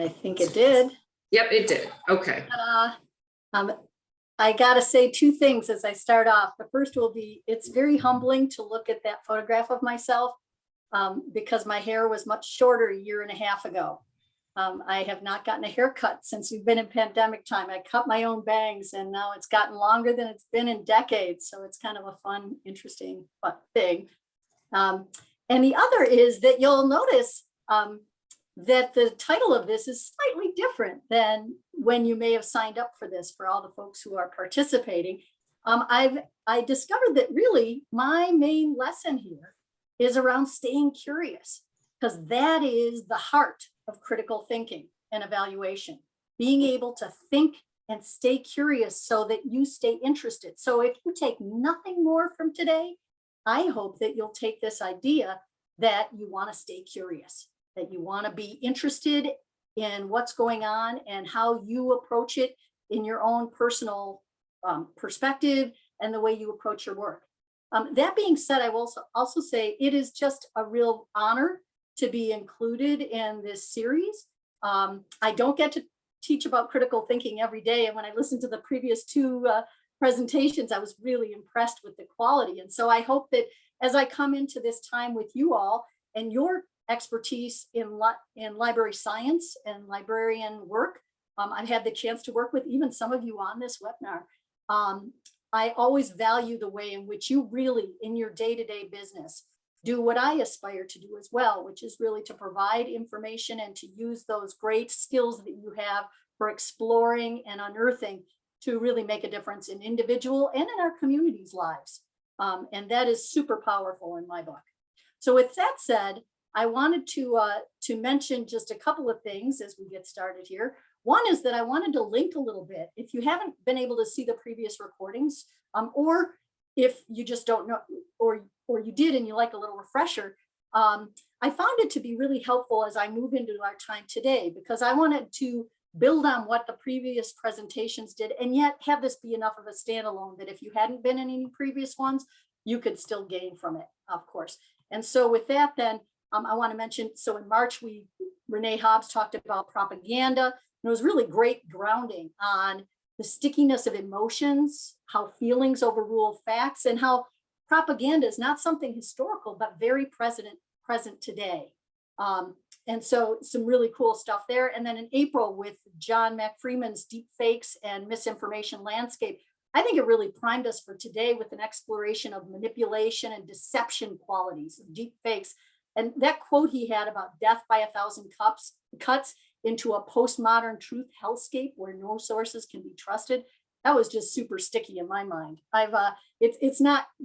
I think it did. Yep, it did. Okay. Um, I gotta say two things as I start off. The first will be, it's very humbling to look at that photograph of myself because my hair was much shorter a year and a half ago. I have not gotten a haircut since we've been in pandemic time. I cut my own bangs and now it's gotten longer than it's been in decades. So it's kind of a fun, interesting thing. And the other is that you'll notice that the title of this is slightly different than when you may have signed up for this, for all the folks who are participating. I discovered that really my main lesson here is around staying curious, because that is the heart of critical thinking and evaluation. Being able to think and stay curious so that you stay interested. So if you take nothing more from today, I hope that you'll take this idea that you want to stay curious, that you want to be interested in what's going on and how you approach it in your own personal perspective and the way you approach your work. That being said, I will also say it is just a real honor to be included in this series. I don't get to teach about critical thinking every day. And when I listened to the previous two presentations, I was really impressed with the quality. And so I hope that as I come into this time with you all and your expertise in library science and librarian work, I've had the chance to work with even some of you on this webinar. I always value the way in which you really, in your day-to-day business, do what I aspire to do as well, which is really to provide information and to use those great skills that you have for exploring and unearthing to really make a difference in individual and in our communities' lives. And that is super powerful in my book. So with that said, I wanted to mention just a couple of things as we get started here. One is that I wanted to link a little bit. If you haven't been able to see the previous recordings, or if you just don't know, or you did and you like a little refresher, I found it to be really helpful as I move into our time today, because I wanted to build on what the previous presentations did and yet have this be enough of a standalone that if you hadn't been in any previous ones, you could still gain from it, of course. And so with that, then I want to mention, so in March, Renee Hobbs talked about propaganda. And it was really great grounding on the stickiness of emotions, how feelings overrule facts, and how propaganda is not something historical, but very present today. And so some really cool stuff there. And then in April with John McFreeman's Deep Fakes and Misinformation Landscape, I think it really primed us for today with an exploration of manipulation and deception qualities of deep fakes. And that quote he had about death by 1,000 cuts into a postmodern truth hellscape where no sources can be trusted, that was just super sticky in my mind. It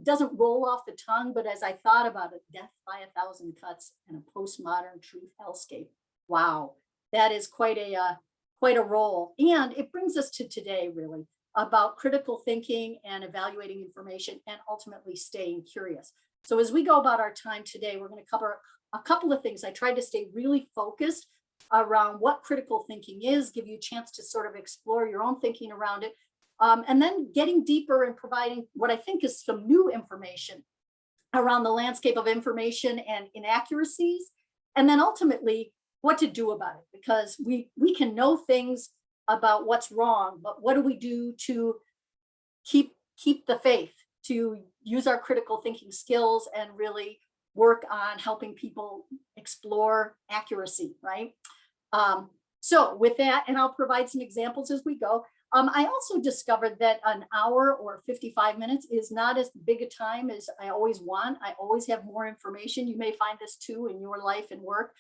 doesn't roll off the tongue, but as I thought about it, death by 1,000 cuts and a postmodern truth hellscape. Wow, that is quite a role. And it brings us to today, really, about critical thinking and evaluating information and ultimately staying curious. So as we go about our time today, we're going to cover a couple of things. I tried to stay really focused around what critical thinking is, give you a chance to sort of explore your own thinking around it, and then getting deeper and providing what I think is some new information around the landscape of information and inaccuracies, and then ultimately what to do about it, because we can know things about what's wrong, but what do we do to keep the faith, to use our critical thinking skills and really work on helping people explore accuracy, right? So with that, and I'll provide some examples as we go. I also discovered that an hour or 55 minutes is not as big a time as I always want. I always have more information. You may find this too in your life and work.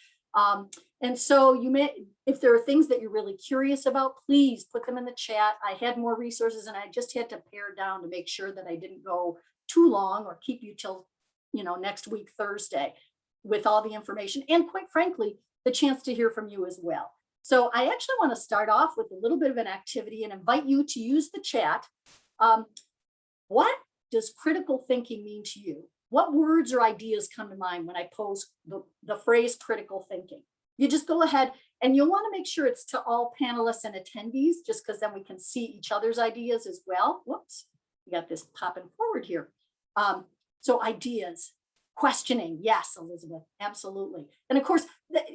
And so you may, if there are things that you're really curious about, please put them in the chat. I had more resources and I just had to pare down to make sure that I didn't go too long or keep you till, next week, Thursday, with all the information. And quite frankly, the chance to hear from you as well. So I actually want to start off with a little bit of an activity and invite you to use the chat. What does critical thinking mean to you? What words or ideas come to mind when I pose the phrase critical thinking? You just go ahead and you'll want to make sure it's to all panelists and attendees, just because then we can see each other's ideas as well. Whoops, we got this popping forward here. So ideas. Questioning, yes, Elizabeth, absolutely. And of course,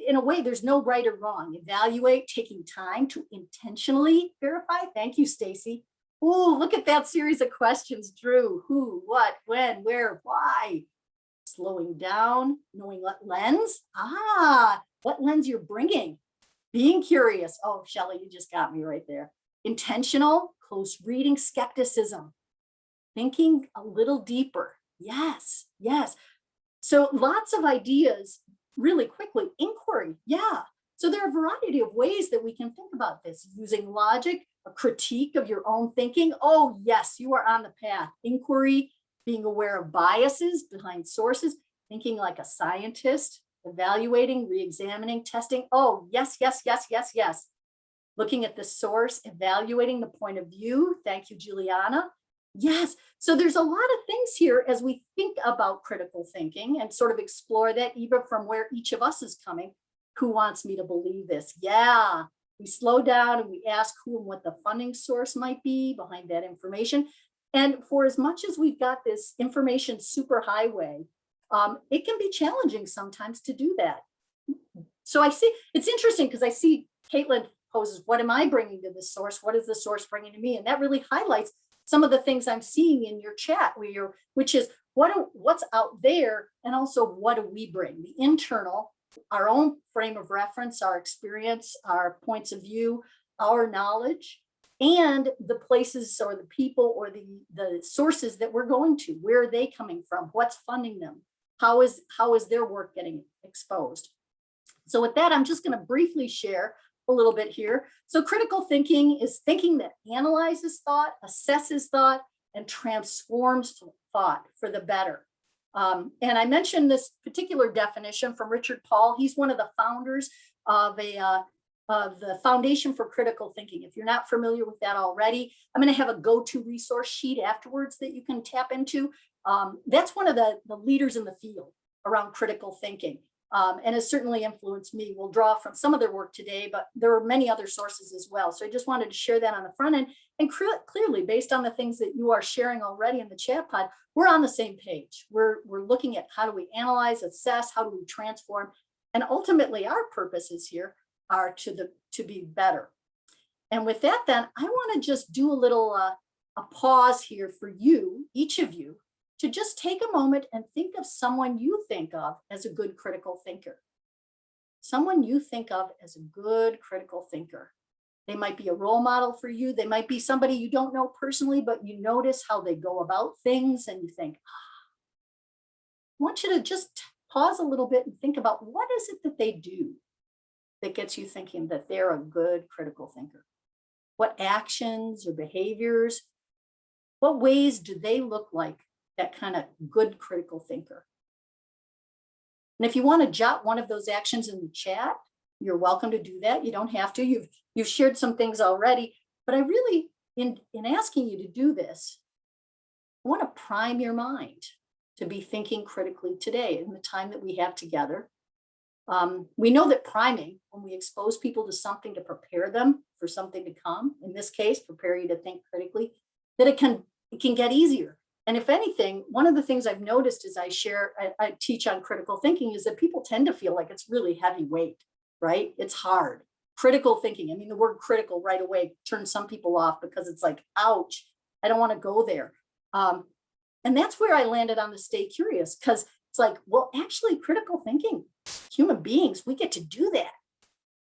in a way, there's no right or wrong. Evaluate, taking time to intentionally verify. Thank you, Stacy. Oh, look at that series of questions, Drew. Who, what, when, where, why? Slowing down, knowing what lens. What lens you're bringing. Being curious. Oh, Shelley, you just got me right there. Intentional, close reading, skepticism. Thinking a little deeper. Yes, yes. So lots of ideas really quickly. Inquiry, yeah. So there are a variety of ways that we can think about this, using logic, a critique of your own thinking. Oh, yes, you are on the path. Inquiry, being aware of biases behind sources, thinking like a scientist, evaluating, re-examining, testing. Oh, yes, yes, yes, yes, yes. Looking at the source, evaluating the point of view. Thank you, Juliana. Yes. So there's a lot of things here as we think about critical thinking and sort of explore that even from where each of us is coming. Who wants me to believe this? Yeah. We slow down and we ask who and what the funding source might be behind that information. And for as much as we've got this information superhighway, it can be challenging sometimes to do that. So I see, it's interesting because I see Caitlin poses, what am I bringing to the source? What is the source bringing to me? And that really highlights some of the things I'm seeing in your chat, which is what's out there, and also what do we bring? The internal, our own frame of reference, our experience, our points of view, our knowledge, and the places or the people or the sources that we're going to. Where are they coming from? What's funding them? How is their work getting exposed? So with that, I'm just going to briefly share a little bit here. So critical thinking is thinking that analyzes thought, assesses thought, and transforms thought for the better. And I mentioned this particular definition from Richard Paul. He's one of the founders of the Foundation for Critical Thinking. If you're not familiar with that already, I'm going to have a go-to resource sheet afterwards that you can tap into. That's one of the leaders in the field around critical thinking. And has certainly influenced me. We'll draw from some of their work today, but there are many other sources as well. So I just wanted to share that on the front end. And clearly, based on the things that you are sharing already in the chat pod, we're on the same page. We're looking at how do we analyze, assess, how do we transform, and ultimately our purposes here are to be better. And with that, then I want to just do a little a pause here for you, each of you, to just take a moment and think of someone you think of as a good critical thinker. Someone you think of as a good critical thinker. They might be a role model for you. They might be somebody you don't know personally, but you notice how they go about things and you think, I want you to just pause a little bit and think about what is it that they do that gets you thinking that they're a good critical thinker? What actions or behaviors, what ways do they look like that kind of good critical thinker? And if you want to jot one of those actions in the chat, you're welcome to do that. You don't have to. You've shared some things already, but I really, in asking you to do this, I want to prime your mind to be thinking critically today in the time that we have together. We know that priming, when we expose people to something to prepare them for something to come, in this case, prepare you to think critically, that it can get easier. And if anything, one of the things I've noticed as I teach on critical thinking is that people tend to feel like it's really heavy weight, right? It's hard. Critical thinking. I mean, the word critical right away turns some people off because it's like, ouch, I don't want to go there. And that's where I landed on the stay curious, because it's like, well, actually critical thinking, human beings, we get to do that.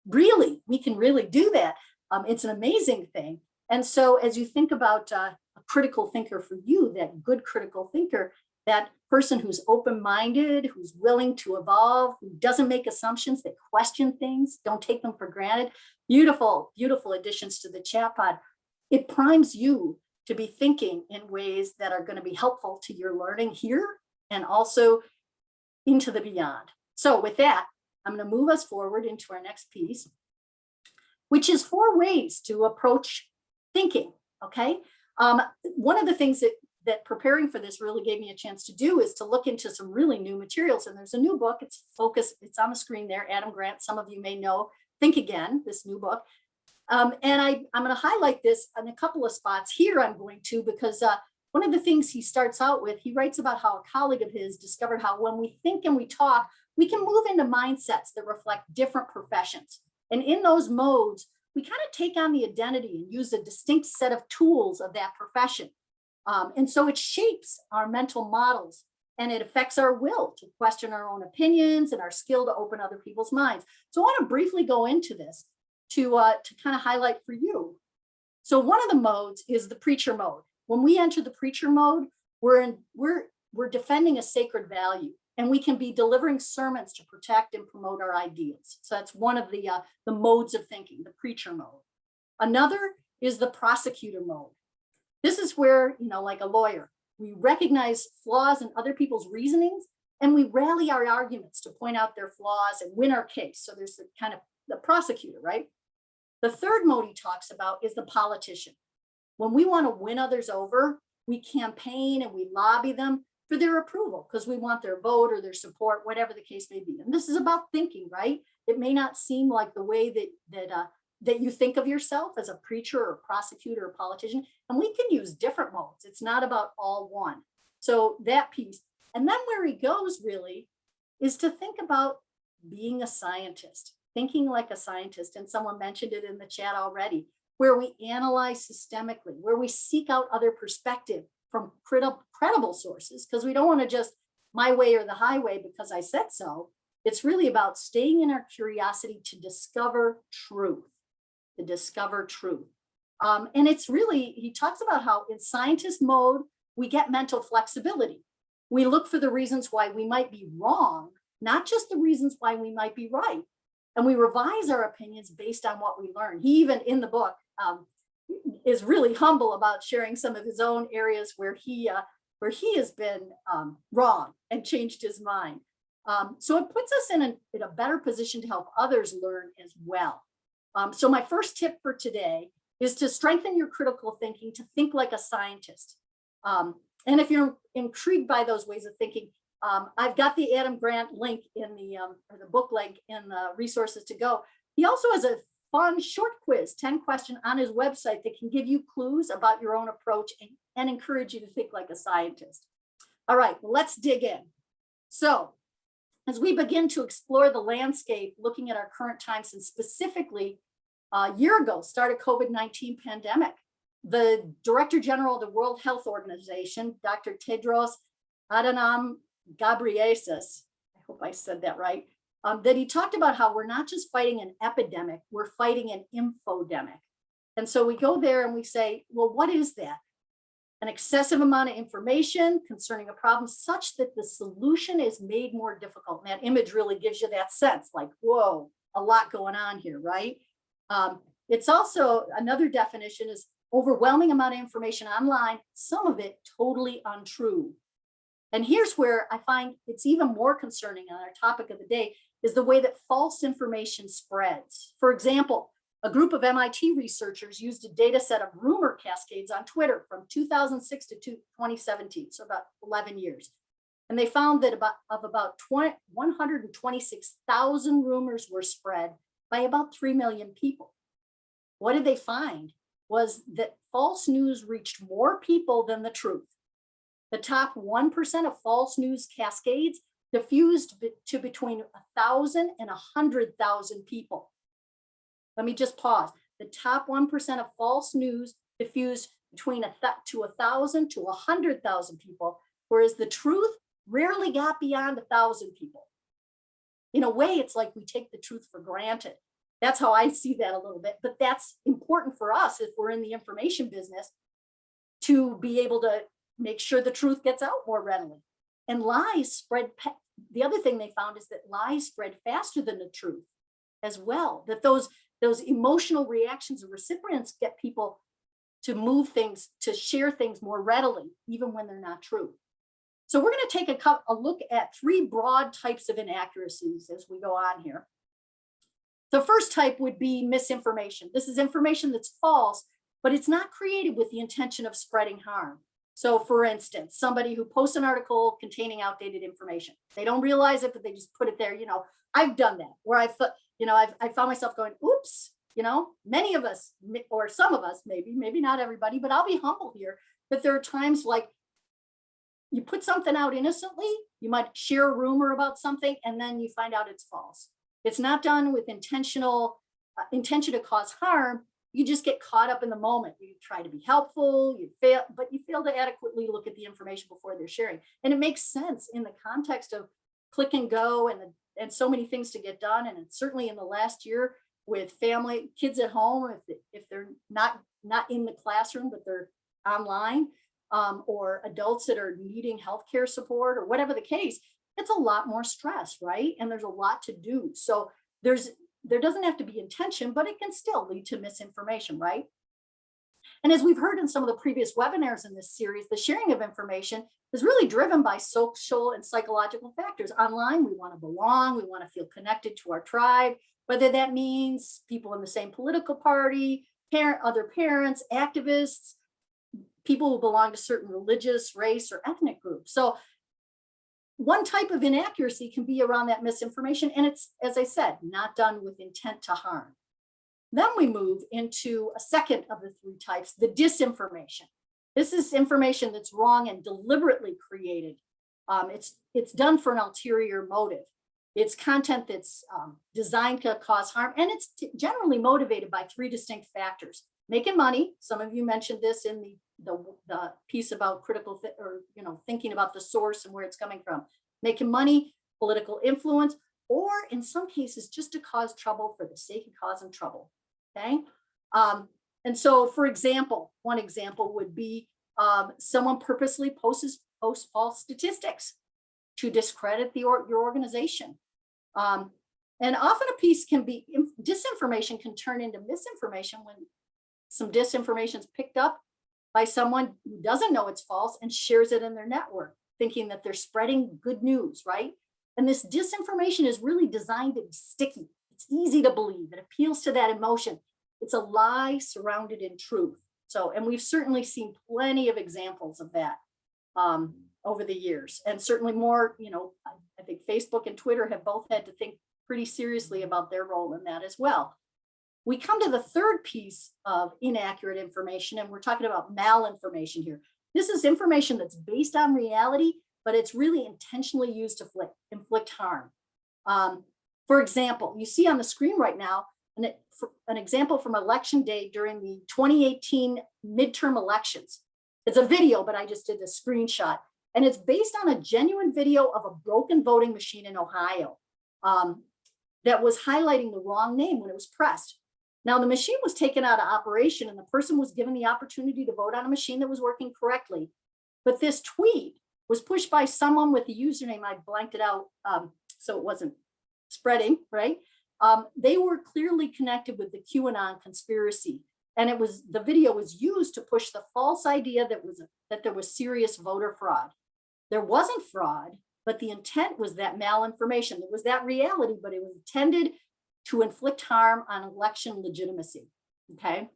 Really, we can really do that. It's an amazing thing. And so as you think about a critical thinker for you, that good critical thinker, that person who's open-minded, who's willing to evolve, who doesn't make assumptions, that question things, don't take them for granted. Beautiful, beautiful additions to the chat pod. It primes you to be thinking in ways that are going to be helpful to your learning here and also into the beyond. So with that, I'm going to move us forward into our next piece, which is 4 ways to approach thinking, okay? One of the things that preparing for this really gave me a chance to do is to look into some really new materials. And there's a new book, it's on the screen there, Adam Grant, some of you may know, Think Again, this new book. And I'm going to highlight this in a couple of spots here. I'm going to, because one of the things he starts out with, he writes about how a colleague of his discovered how when we think and we talk, we can move into mindsets that reflect different professions. And in those modes, we kind of take on the identity and use a distinct set of tools of that profession. And so it shapes our mental models and it affects our will to question our own opinions and our skill to open other people's minds. So I want to briefly go into this to kind of highlight for you. So one of the modes is the preacher mode. When we enter the preacher mode, we're defending a sacred value, and we can be delivering sermons to protect and promote our ideals. So that's one of the modes of thinking, the preacher mode. Another is the prosecutor mode. This is where, like a lawyer, we recognize flaws in other people's reasonings, and we rally our arguments to point out their flaws and win our case. So there's the kind of the prosecutor, right? The third mode he talks about is the politician. When we want to win others over, we campaign and we lobby them for their approval because we want their vote or their support, whatever the case may be. And this is about thinking, right? It may not seem like the way that you think of yourself as a preacher or prosecutor or politician, and we can use different modes. It's not about all one. So that piece. And then where he goes really is to think about being a scientist, thinking like a scientist. And someone mentioned it in the chat already, where we analyze systemically, where we seek out other perspective from credible sources, because we don't want to just my way or the highway because I said so. It's really about staying in our curiosity to discover truth, to discover truth. And it's really, he talks about how in scientist mode, we get mental flexibility. We look for the reasons why we might be wrong, not just the reasons why we might be right. And we revise our opinions based on what we learn. He even in the book is really humble about sharing some of his own areas where he has been wrong and changed his mind. So it puts us in a better position to help others learn as well. So my first tip for today is to strengthen your critical thinking, to think like a scientist. And if you're intrigued by those ways of thinking, I've got the Adam Grant link in or the book link in the resources to go. He also has a fun short quiz, 10 question on his website that can give you clues about your own approach and encourage you to think like a scientist. All right, well, let's dig in. So as we begin to explore the landscape, looking at our current times, and specifically a year ago started COVID-19 pandemic, the Director General of the World Health Organization, Dr. Tedros Adhanom Ghebreyesus, I hope I said that right, that he talked about how we're not just fighting an epidemic, we're fighting an infodemic. And so we go there and we say, well, what is that? An excessive amount of information concerning a problem such that the solution is made more difficult. And that image really gives you that sense like, whoa, a lot going on here, right? It's also, another definition is overwhelming amount of information online, some of it totally untrue. And here's where I find it's even more concerning on our topic of the day is the way that false information spreads. For example, a group of MIT researchers used a data set of rumor cascades on Twitter from 2006 to 2017, so about 11 years. And they found that about 126,000 rumors were spread by about 3 million people. What did they find? Was that false news reached more people than the truth. The top 1% of false news cascades diffused to between 1,000 and 100,000 people. Let me just pause. The top 1% of false news diffused between 1,000 to 100,000 people, whereas the truth rarely got beyond 1,000 people. In a way, it's like we take the truth for granted. That's how I see that a little bit, but that's important for us if we're in the information business to be able to make sure the truth gets out more readily. And lies spread. The other thing they found is that lies spread faster than the truth as well, that those emotional reactions of recipients get people to move things, to share things more readily, even when they're not true. So we're going to take a look at 3 broad types of inaccuracies as we go on here. The first type would be misinformation. This is information that's false, but it's not created with the intention of spreading harm. So for instance, somebody who posts an article containing outdated information, they don't realize it, but they just put it there. I've done that where I found myself going, oops, many of us, or some of us, maybe not everybody, but I'll be humble here. but there are times like you put something out innocently, you might share a rumor about something, and then you find out it's false. It's not done with intention to cause harm. You just get caught up in the moment. You try to be helpful, but you fail to adequately look at the information before they're sharing. And it makes sense in the context of click and go and so many things to get done. And it's certainly in the last year with family, kids at home, if they're not in the classroom, but they're online, or adults that are needing healthcare support or whatever the case, it's a lot more stress, right? And there's a lot to do. So there doesn't have to be intention, but it can still lead to misinformation, right? And as we've heard in some of the previous webinars in this series, the sharing of information is really driven by social and psychological factors. Online, we want to belong, we want to feel connected to our tribe, whether that means people in the same political party, other parents, activists, people who belong to certain religious, race, or ethnic groups. So one type of inaccuracy can be around that misinformation, and it's, as I said, not done with intent to harm. Then we move into a second of the three types, the disinformation. This is information that's wrong and deliberately created. It's done for an ulterior motive. It's content that's designed to cause harm, and it's generally motivated by three distinct factors. Making money, some of you mentioned this in the piece about thinking about the source and where it's coming from. Making money, political influence, or in some cases, just to cause trouble for the sake of causing trouble, okay? And so, for example, one example would be someone purposely posts false statistics to discredit your organization. And often a piece can be, disinformation can turn into misinformation when some disinformation is picked up by someone who doesn't know it's false and shares it in their network, thinking that they're spreading good news, right? And this disinformation is really designed to be sticky. It's easy to believe. It appeals to that emotion. It's a lie surrounded in truth. So, and we've certainly seen plenty of examples of that over the years, and certainly more, I think Facebook and Twitter have both had to think pretty seriously about their role in that as well. We come to the third piece of inaccurate information, and we're talking about malinformation here. This is information that's based on reality, but it's really intentionally used to inflict harm. For example, you see on the screen right now an example from election day during the 2018 midterm elections. It's a video, but I just did a screenshot, and it's based on a genuine video of a broken voting machine in Ohio that was highlighting the wrong name when it was pressed. Now, the machine was taken out of operation and the person was given the opportunity to vote on a machine that was working correctly. But this tweet was pushed by someone with a username, I blanked it out so it wasn't spreading, right? They were clearly connected with the QAnon conspiracy. And the video was used to push the false idea that there was serious voter fraud. There wasn't fraud, but the intent was that malinformation. It was that reality, but it was intended to inflict harm on election legitimacy, okay?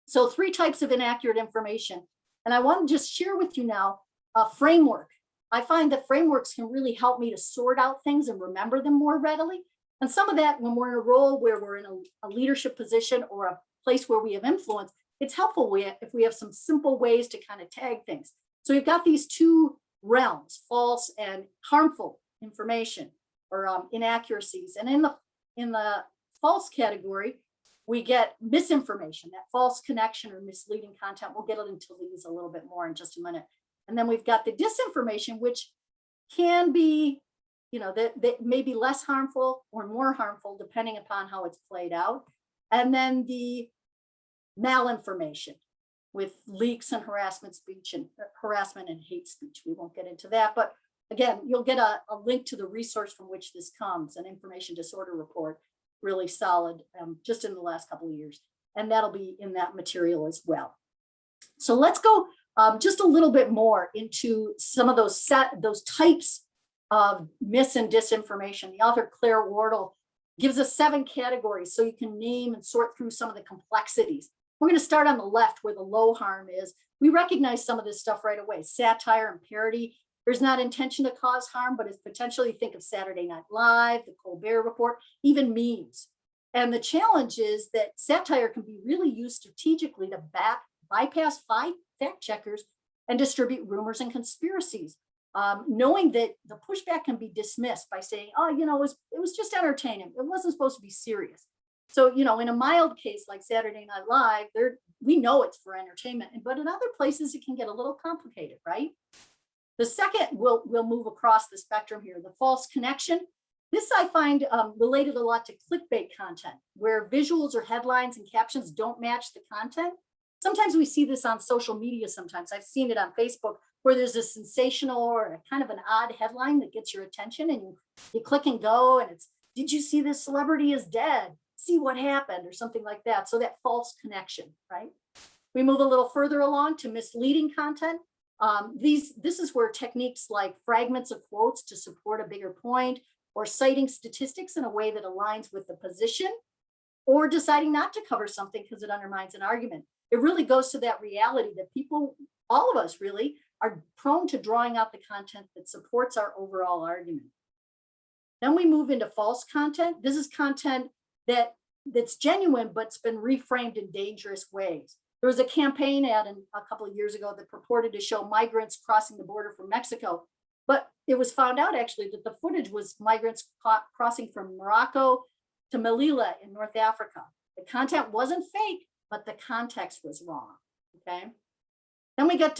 So 3 types of inaccurate information. And I want to just share with you now a framework. I find that frameworks can really help me to sort out things and remember them more readily. And some of that, when we're in a role where we're in a leadership position or a place where we have influence, it's helpful if we have some simple ways to kind of tag things. So we've got these 2 realms, false and harmful information or inaccuracies. And in the false category, we get misinformation, that false connection or misleading content. We'll get into these a little bit more in just a minute. And then we've got the disinformation, which can be, that may be less harmful or more harmful depending upon how it's played out. And then the malinformation with leaks and harassment speech and harassment and hate speech. We won't get into that, but again, you'll get a link to the resource from which this comes, an information disorder report, really solid, just in the last couple of years. And that'll be in that material as well. So let's go just a little bit more into some of those types of mis and disinformation. The author Claire Wardle gives us 7 categories so you can name and sort through some of the complexities. We're going to start on the left where the low harm is. We recognize some of this stuff right away. Satire and parody. There's not intention to cause harm, but it's potentially, think of Saturday Night Live, the Colbert Report, even memes. And the challenge is that satire can be really used strategically to bypass fact checkers and distribute rumors and conspiracies, knowing that the pushback can be dismissed by saying, oh, it was just entertaining. It wasn't supposed to be serious. So, in a mild case like Saturday Night Live, we know it's for entertainment, but in other places it can get a little complicated, right? The second, we'll move across the spectrum here, the false connection. This I find related a lot to clickbait content, where visuals or headlines and captions don't match the content. Sometimes we see this on social media sometimes. I've seen it on Facebook where there's a sensational or a kind of an odd headline that gets your attention and you click and go and it's, did you see this celebrity is dead? See what happened or something like that. So that false connection, right? We move a little further along to misleading content. This is where techniques like fragments of quotes to support a bigger point or citing statistics in a way that aligns with the position or deciding not to cover something because it undermines an argument. It really goes to that reality that people, all of us really, are prone to drawing out the content that supports our overall argument. Then we move into false content. This is content that's genuine, but it's been reframed in dangerous ways. There was a campaign ad a couple of years ago that purported to show migrants crossing the border from Mexico, but it was found out actually that the footage was migrants crossing from Morocco to Melilla in North Africa. The content wasn't fake, but the context was wrong, okay? Then we get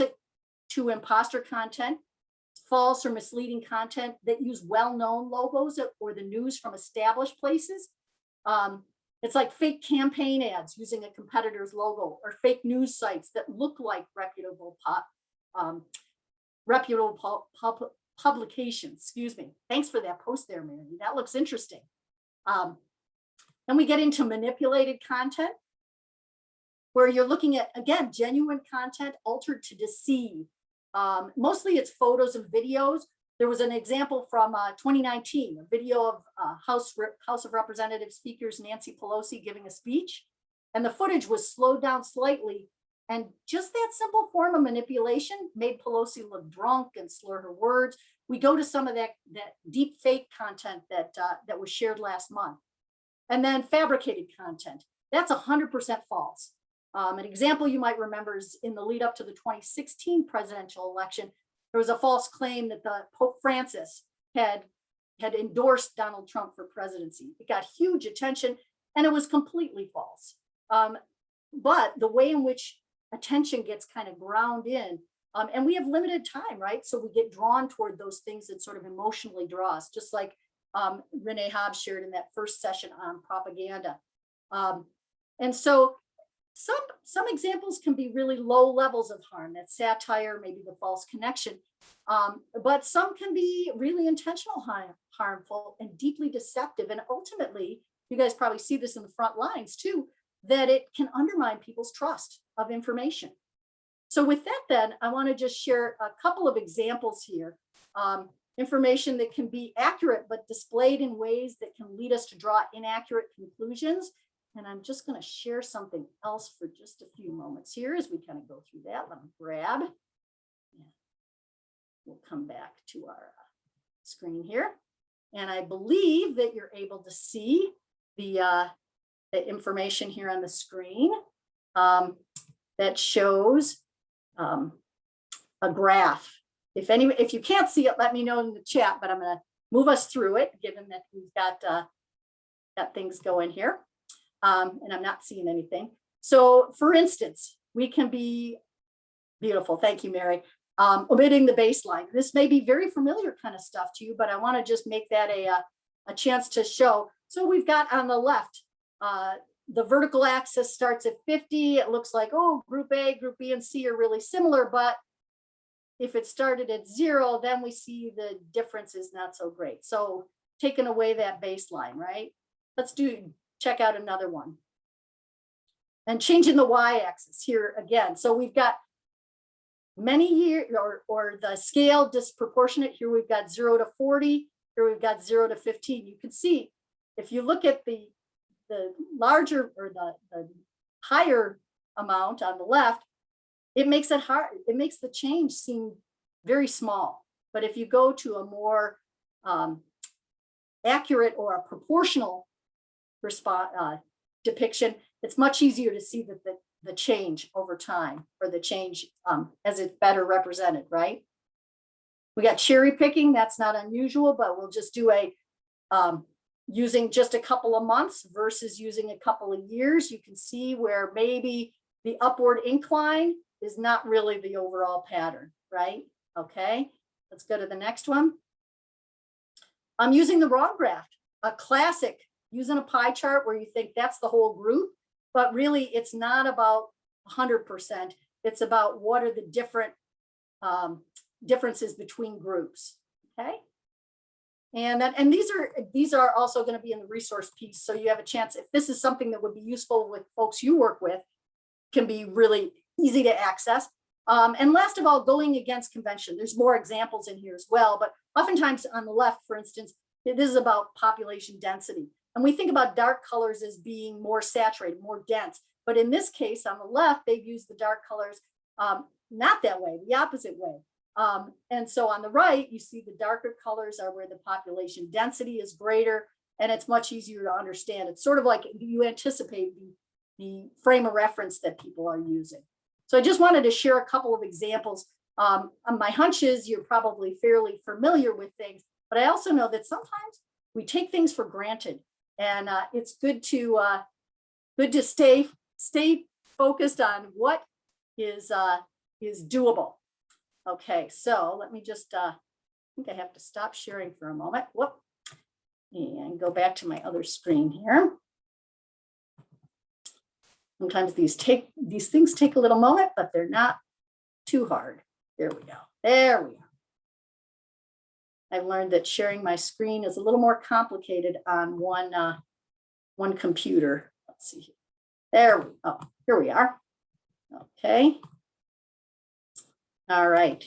to imposter content, false or misleading content that use well-known logos or the news from established places. It's like fake campaign ads using a competitor's logo or fake news sites that look like reputable publications, excuse me. Thanks for that post there, Mary. That looks interesting. Then we get into manipulated content where you're looking at, again, genuine content altered to deceive. Mostly it's photos and videos. There was an example from 2019, a video of House of Representatives Speaker's Nancy Pelosi giving a speech, and the footage was slowed down slightly. And just that simple form of manipulation made Pelosi look drunk and slur her words. We go to some of that deep fake content that was shared last month. And then fabricated content. That's 100% false. An example you might remember is in the lead up to the 2016 presidential election, there was a false claim that the Pope Francis had endorsed Donald Trump for presidency. It got huge attention and it was completely false. But the way in which attention gets kind of ground in, and we have limited time, right? So we get drawn toward those things that sort of emotionally draw us, just like Renee Hobbs shared in that first session on propaganda. And so some examples can be really low levels of harm, that satire, maybe the false connection, but some can be really intentional harmful and deeply deceptive. And ultimately, you guys probably see this in the front lines too, that it can undermine people's trust of information. So with that then, I want to just share a couple of examples here. Information that can be accurate, but displayed in ways that can lead us to draw inaccurate conclusions. And I'm just going to share something else for just a few moments here as we kind of go through that. Let me grab. We'll come back to our screen here. And I believe that you're able to see the information here on the screen that shows a graph. If you can't see it, let me know in the chat, but I'm going to move us through it, given that we've got things going here. And I'm not seeing anything. So for instance, we can be beautiful. Thank you, Mary. Omitting the baseline. This may be very familiar kind of stuff to you, but I want to just make that a chance to show. So we've got on the left, the vertical axis starts at 50. It looks like, oh, group A, group B, and C are really similar, but if it started at 0, then we see the difference is not so great. So taking away that baseline, right? Let's check out another one. And changing the y-axis here again. So we've got many years, or the scale disproportionate. Here we've got 0 to 40. Here we've got 0 to 15. You can see if you look at the larger or the higher amount on the left, it makes it hard. It makes the change seem very small. But if you go to a more accurate or a proportional depiction, it's much easier to see that the change over time, or the change as it's better represented, right? We got cherry picking, that's not unusual, but we'll just do a using just a couple of months versus using a couple of years. You can see where maybe the upward incline is not really the overall pattern, right? Okay, let's go to the next one. I'm using the wrong graph, a classic, using a pie chart where you think that's the whole group, but really it's not about 100%. It's about what are the different differences between groups, okay? And these are also going to be in the resource piece, so you have a chance, if this is something that would be useful with folks you work with, can be really easy to access. And last of all, going against convention. There's more examples in here as well, but oftentimes on the left, for instance, this is about population density. And we think about dark colors as being more saturated, more dense. But in this case, on the left, they've used the dark colors not that way, the opposite way. And so on the right, you see the darker colors are where the population density is greater, and it's much easier to understand. It's sort of like you anticipate the frame of reference that people are using. So I just wanted to share a couple of examples. My hunch is you're probably fairly familiar with things, but I also know that sometimes we take things for granted, and it's good to stay focused on what is doable. Okay, so let me just, I think I have to stop sharing for a moment. Whoop, and go back to my other screen here. Sometimes these things take a little moment, but they're not too hard. There we go. There we are. I've learned that sharing my screen is a little more complicated on one computer. Let's see. Here we are. Okay. All right.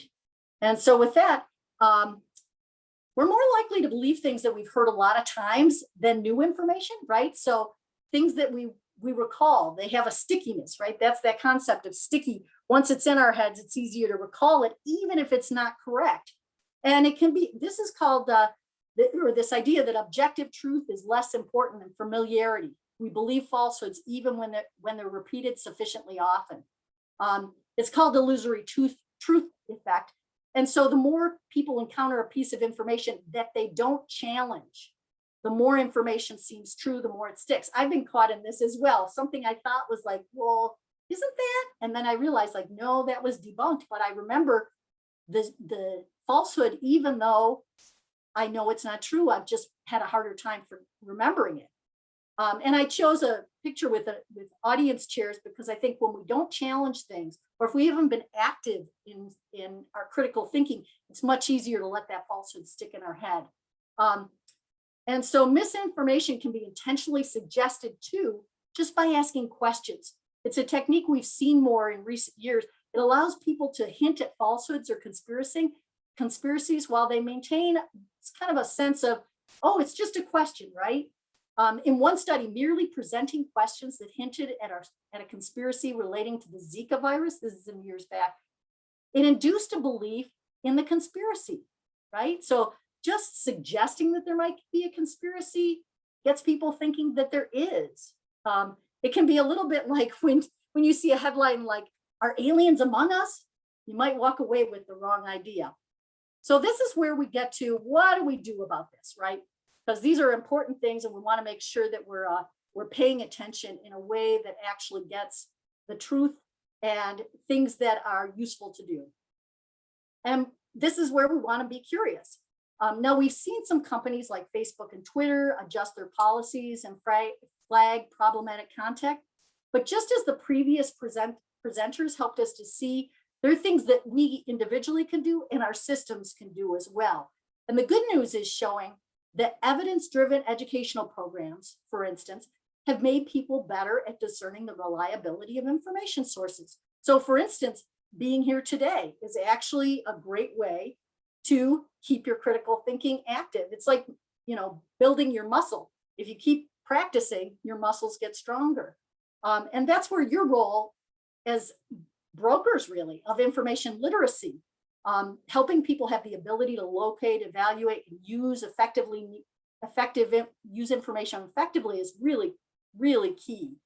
And so with that, we're more likely to believe things that we've heard a lot of times than new information, right? So things that we recall, they have a stickiness, right? That's that concept of sticky. Once it's in our heads, it's easier to recall it, even if it's not correct. And it can be, this is called, or this idea that objective truth is less important than familiarity. We believe falsehoods even when they're repeated sufficiently often. It's called illusory truth effect. And so the more people encounter a piece of information that they don't challenge, the more information seems true, the more it sticks. I've been caught in this as well. Something I thought was like, well, isn't that? And then I realized like, no, that was debunked. But I remember the falsehood, even though I know it's not true, I've just had a harder time for remembering it. And I chose a picture with audience chairs because I think when we don't challenge things, or if we haven't been active in our critical thinking, it's much easier to let that falsehood stick in our head. And so misinformation can be intentionally suggested too, just by asking questions. It's a technique we've seen more in recent years. It allows people to hint at falsehoods or conspiracies while they maintain kind of a sense of, oh, it's just a question, right? In one study, merely presenting questions that hinted at a conspiracy relating to the Zika virus, this is some years back, it induced a belief in the conspiracy, right? So just suggesting that there might be a conspiracy gets people thinking that there is. It can be a little bit like when you see a headline like, "Are aliens among us?" You might walk away with the wrong idea. So this is where we get to, what do we do about this, right? Because these are important things, and we want to make sure that we're paying attention in a way that actually gets the truth and things that are useful to do. And this is where we want to be curious. Now, we've seen some companies like Facebook and Twitter adjust their policies and flag problematic content. But just as the previous presenters helped us to see, there are things that we individually can do and our systems can do as well. And the good news is showing that evidence-driven educational programs, for instance, have made people better at discerning the reliability of information sources. So for instance, being here today is actually a great way to keep your critical thinking active. It's like, building your muscle. If you keep practicing, your muscles get stronger. And that's where your role as brokers really of information literacy, helping people have the ability to locate, evaluate, and use information effectively is really, really key.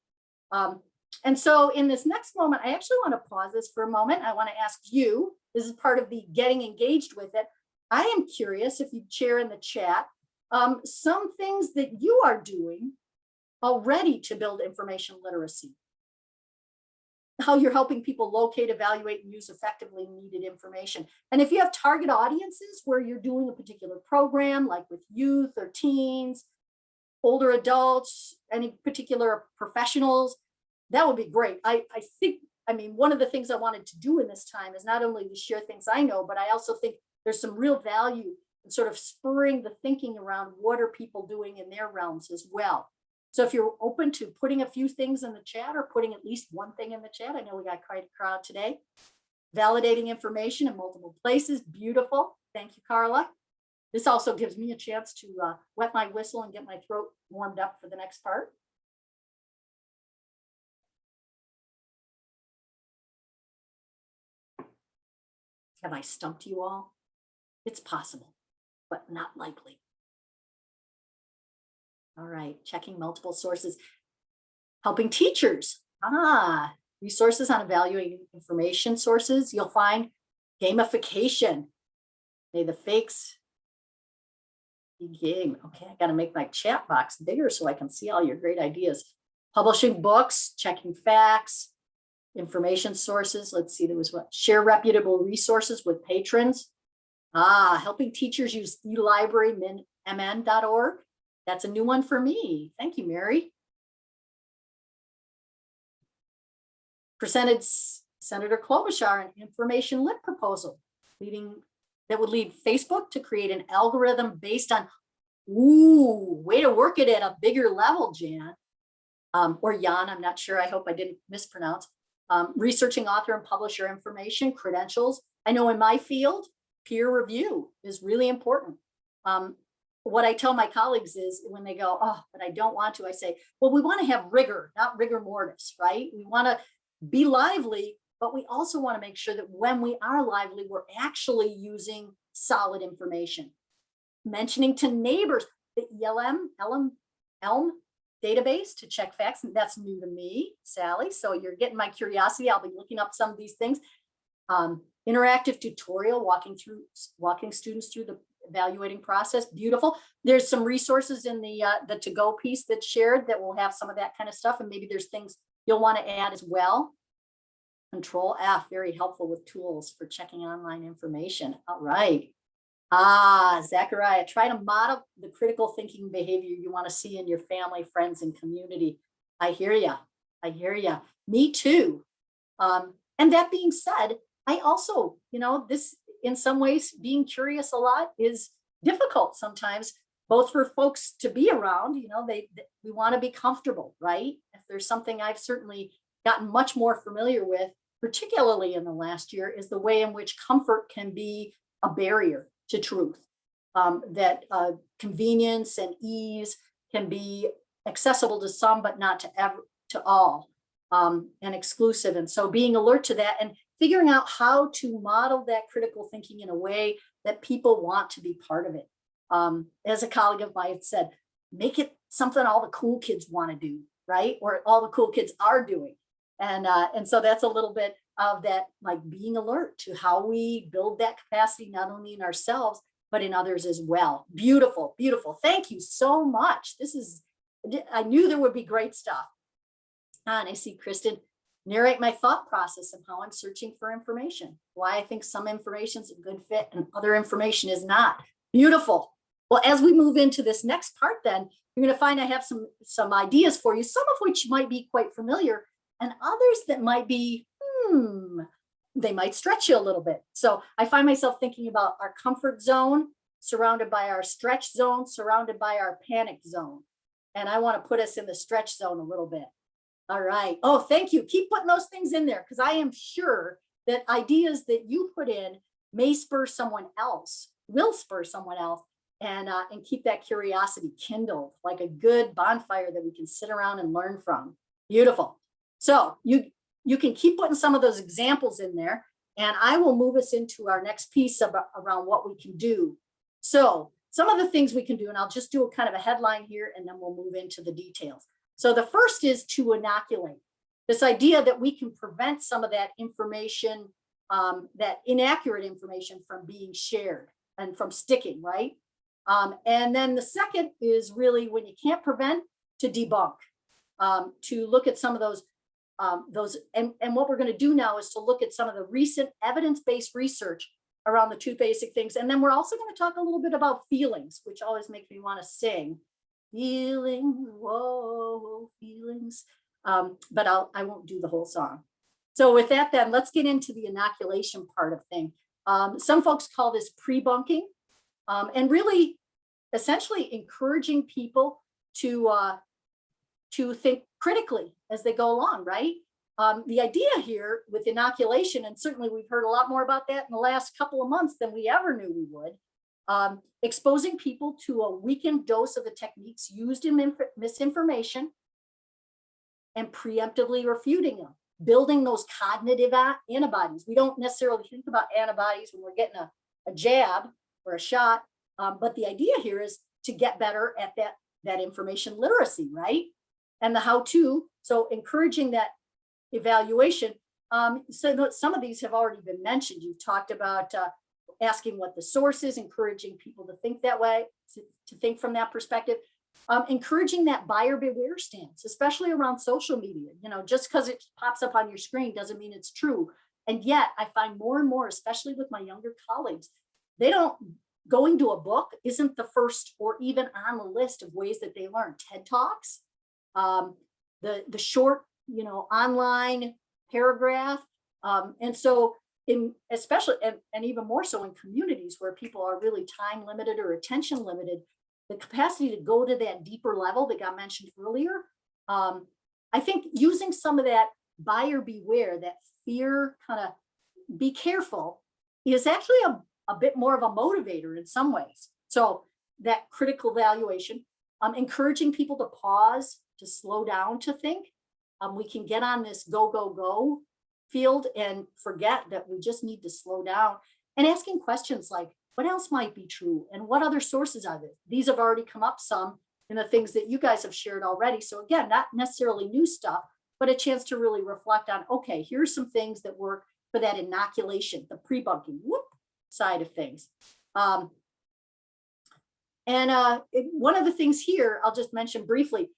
And so in this next moment, I actually want to pause this for a moment. I want to ask you, this is part of the getting engaged with it. I am curious if you'd share in the chat some things that you are doing already to build information literacy. How you're helping people locate, evaluate, and use effectively needed information. And if you have target audiences where you're doing a particular program, like with youth or teens, older adults, any particular professionals, that would be great. I think, I mean, one of the things I wanted to do in this time is not only to share things I know, but I also think there's some real value in sort of spurring the thinking around what are people doing in their realms as well. So if you're open to putting a few things in the chat or putting at least one thing in the chat, I know we got quite a crowd today. Validating information in multiple places, beautiful. Thank you, Carla. This also gives me a chance to wet my whistle and get my throat warmed up for the next part. Have I stumped you all? It's possible, but not likely. All right, checking multiple sources. Helping teachers. Resources on evaluating information sources. You'll find gamification. May the fakes be game. Okay, I got to make my chat box bigger so I can see all your great ideas. Publishing books, checking facts, information sources. Let's see, there was what? Share reputable resources with patrons. Helping teachers use elibrary.mn.org. That's a new one for me. Thank you, Mary. Presented Senator Klobuchar an information lit proposal that would lead Facebook to create an algorithm based on, way to work it at a bigger level, Jan, or Jan, I'm not sure, I hope I didn't mispronounce. Researching author and publisher information, credentials. I know in my field, peer review is really important. What I tell my colleagues is when they go, but I don't want to, I say, well, we want to have rigor, not rigor mortis, right? We want to be lively, but we also want to make sure that when we are lively, we're actually using solid information. Mentioning to neighbors the ELM database to check facts, and that's new to me, Sally. So you're getting my curiosity. I'll be looking up some of these things. Interactive tutorial, walking students through the evaluating process. Beautiful. There's some resources in the to-go piece that's shared that will have some of that kind of stuff, and maybe there's things you'll want to add as well. Control F, very helpful with tools for checking online information. All right. Zachariah, try to model the critical thinking behavior you want to see in your family, friends, and community. I hear you. I hear you. Me too. And that being said, I also, this in some ways being curious a lot is difficult sometimes, both for folks to be around, we want to be comfortable, right? If there's something I've certainly gotten much more familiar with, particularly in the last year, is the way in which comfort can be a barrier to truth. That convenience and ease can be accessible to some, but not to all, and exclusive. And so being alert to that and figuring out how to model that critical thinking in a way that people want to be part of it. As a colleague of mine said, make it something all the cool kids want to do, right? Or all the cool kids are doing. And so that's a little bit of that, like being alert to how we build that capacity, not only in ourselves, but in others as well. Beautiful, beautiful. Thank you so much. I knew there would be great stuff. And I see Kristen, narrate my thought process of how I'm searching for information, why I think some information is a good fit and other information is not. Beautiful. Well, as we move into this next part, then you're going to find I have some ideas for you, some of which might be quite familiar and others that might be, they might stretch you a little bit. So I find myself thinking about our comfort zone, surrounded by our stretch zone, surrounded by our panic zone. And I want to put us in the stretch zone a little bit. All right. Oh, thank you. Keep putting those things in there because I am sure that ideas that you put in may spur someone else, will spur someone else, and keep that curiosity kindled like a good bonfire that we can sit around and learn from. Beautiful. So you can keep putting some of those examples in there, and I will move us into our next piece around what we can do. So some of the things we can do, and I'll just do a kind of a headline here, and then we'll move into the details. So the first is to inoculate. this idea that we can prevent some of that information, that inaccurate information from being shared and from sticking, right? And then the second is really when you can't prevent, to debunk, to look at some of those, and what we're going to do now is to look at some of the recent evidence-based research around the two basic things. And then we're also going to talk a little bit about feelings, which always makes me want to sing. Feelings, whoa, feelings. But I won't do the whole song. So with that, then let's get into the inoculation part of thing. Some folks call this pre-bunking, and really essentially encouraging people to think critically as they go along, right? The idea here with inoculation, and certainly we've heard a lot more about that in the last couple of months than we ever knew we would, exposing people to a weakened dose of the techniques used in misinformation and preemptively refuting them, building those cognitive antibodies. We don't necessarily think about antibodies when we're getting a jab or a shot, but the idea here is to get better at that information literacy, right? And the how-to, so encouraging that evaluation. So some of these have already been mentioned. You've talked about asking what the source is, encouraging people to think that way, to think from that perspective. Encouraging that buyer beware stance, especially around social media. You know, just because it pops up on your screen doesn't mean it's true. And yet I find more and more, especially with my younger colleagues, going to a book isn't the first or even on the list of ways that they learn. TED Talks, the short, online paragraph. And so especially, and even more so in communities where people are really time limited or attention limited, the capacity to go to that deeper level that got mentioned earlier. I think using some of that buyer beware, that fear kind of be careful, is actually a bit more of a motivator in some ways. So that critical evaluation, encouraging people to pause, to slow down, to think. We can get on this go, go, go field and forget that we just need to slow down, and asking questions like, what else might be true? And what other sources are there? These have already come up some in the things that you guys have shared already. So again, not necessarily new stuff, but a chance to really reflect on, okay, here's some things that work for that inoculation, the pre-bunking side of things. One of the things here, I'll just mention briefly,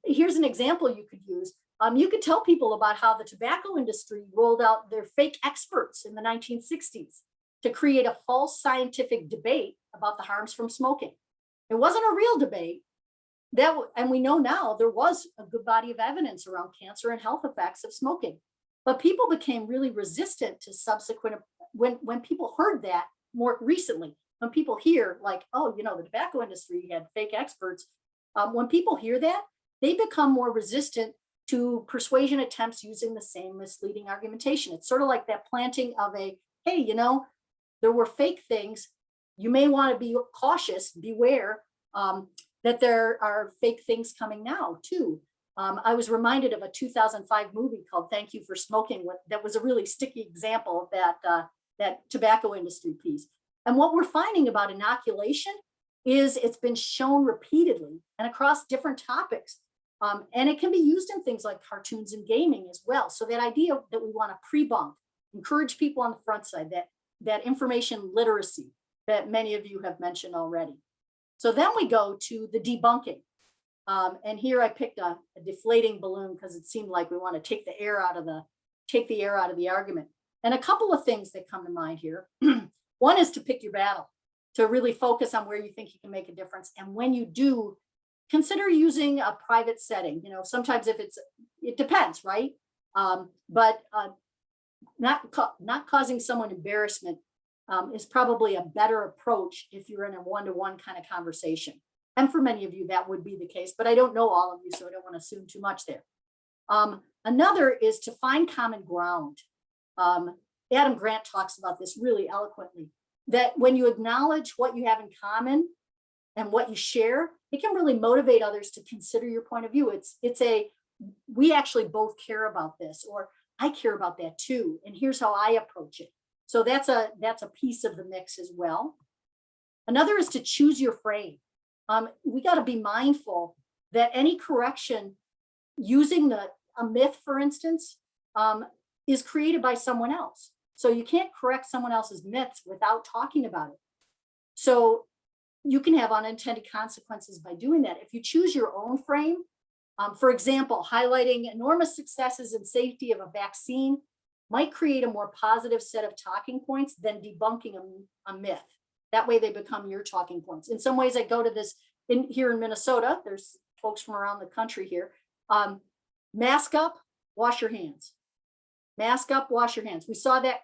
here's an example you could use. You could tell people about how the tobacco industry rolled out their fake experts in the 1960s to create a false scientific debate about the harms from smoking. It wasn't a real debate. And we know now there was a good body of evidence around cancer and health effects of smoking. But people became really resistant to subsequent, when people heard that more recently, when people hear like, oh, the tobacco industry had fake experts. When people hear that, they become more resistant to persuasion attempts using the same misleading argumentation. It's sort of like that planting of hey, there were fake things. You may want to be cautious, beware that there are fake things coming now too. I was reminded of a 2005 movie called Thank You for Smoking, that was a really sticky example of that tobacco industry piece. And what we're finding about inoculation is it's been shown repeatedly and across different topics. And it can be used in things like cartoons and gaming as well. So that idea that we want to pre-bunk, encourage people on the front side, that information literacy that many of you have mentioned already. So then we go to the debunking. And here I picked a deflating balloon because it seemed like we want to take the air out of the argument. And a couple of things that come to mind here. One is to pick your battle, to really focus on where you think you can make a difference. And when you do, consider using a private setting. Sometimes it depends, right? But not causing someone embarrassment is probably a better approach if you're in a one-to-one kind of conversation. And for many of you, that would be the case, but I don't know all of you, so I don't want to assume too much there. Another is to find common ground. Adam Grant talks about this really eloquently, that when you acknowledge what you have in common and what you share, it can really motivate others to consider your point of view. We actually both care about this, or I care about that too, and here's how I approach it. So that's a piece of the mix as well. Another is to choose your frame. We got to be mindful that any correction using a myth, for instance, is created by someone else. So you can't correct someone else's myths without talking about it. So you can have unintended consequences by doing that. If you choose your own frame, for example, highlighting enormous successes and safety of a vaccine might create a more positive set of talking points than debunking a myth. That way they become your talking points. In some ways, I go to this here in Minnesota. There's folks from around the country here. Mask up, wash your hands. Mask up, wash your hands. We saw that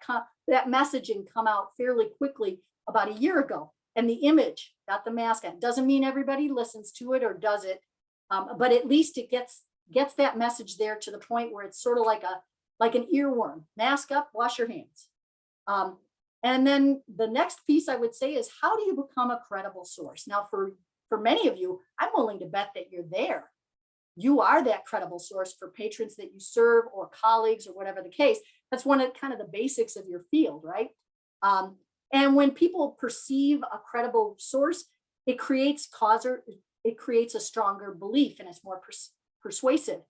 messaging come out fairly quickly about a year ago. And the image got the mask on. Doesn't mean everybody listens to it or does it, but at least it gets that message there to the point where it's sort of like an earworm. Mask up, wash your hands. And then the next piece I would say is, how do you become a credible source? Now, for many of you, I'm willing to bet that you're there. You are that credible source for patrons that you serve or colleagues or whatever the case. That's one of kind of the basics of your field, right? And when people perceive a credible source, it creates a stronger belief and it's more persuasive.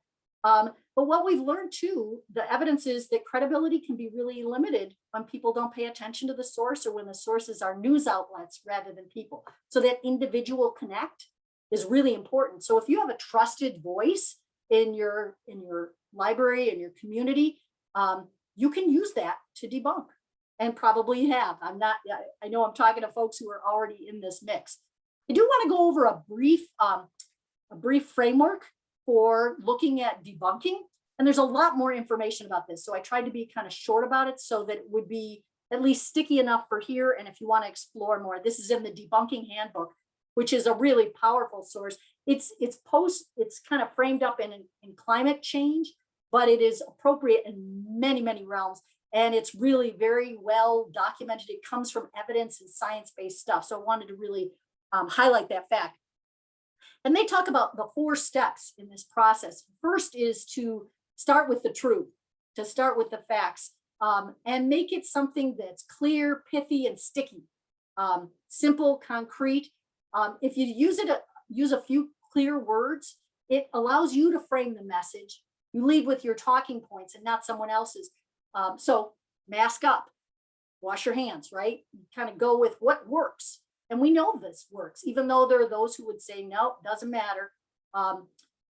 But what we've learned too, the evidence is that credibility can be really limited when people don't pay attention to the source or when the sources are news outlets rather than people. So that individual connect is really important. So if you have a trusted voice in your library, in your community, you can use that to debunk, and probably have. I know I'm talking to folks who are already in this mix. I do want to go over a brief framework for looking at debunking. And there's a lot more information about this. So I tried to be kind of short about it so that it would be at least sticky enough for here. And if you want to explore more, this is in the Debunking Handbook, which is a really powerful source. It's kind of framed up in climate change, but it is appropriate in many, many realms. And it's really very well documented. It comes from evidence and science-based stuff. So I wanted to really highlight that fact. And they talk about the 4 steps in this process. First is to start with the truth, to start with the facts, and make it something that's clear, pithy, and sticky, simple, concrete. If you use a few clear words, it allows you to frame the message. You lead with your talking points and not someone else's. So mask up, wash your hands, right? You kind of go with what works. And we know this works, even though there are those who would say, no, doesn't matter.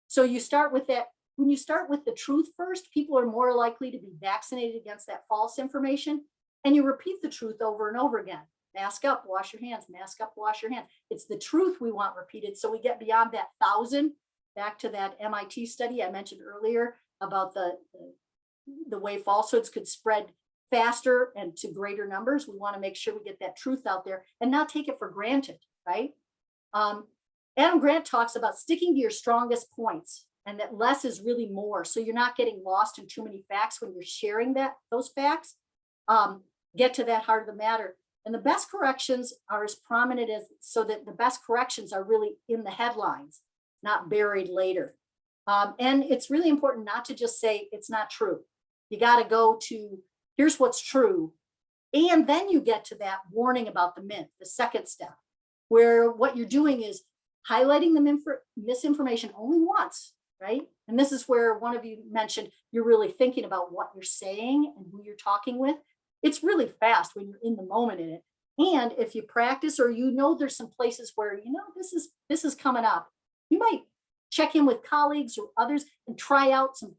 So you start with that. When you start with the truth first, people are more likely to be vaccinated against that false information. And you repeat the truth over and over again. Mask up, wash your hands, mask up, wash your hands. It's the truth we want repeated. So we get beyond that 1,000, back to that MIT study I mentioned earlier about the way falsehoods could spread faster and to greater numbers. We want to make sure we get that truth out there and not take it for granted, right? Adam Grant talks about sticking to your strongest points and that less is really more. So you're not getting lost in too many facts when you're sharing those facts. Get to that heart of the matter. And the best corrections are as prominent as, so that the best corrections are really in the headlines, not buried later. And it's really important not to just say it's not true. You got to go to, here's what's true. And then you get to that warning about the myth, the second step, where what you're doing is highlighting the misinformation only once, right? And this is where one of you mentioned you're really thinking about what you're saying and who you're talking with. It's really fast when you're in the moment in it. And if you practice, or there's some places where this is coming up, you might check in with colleagues or others and try out some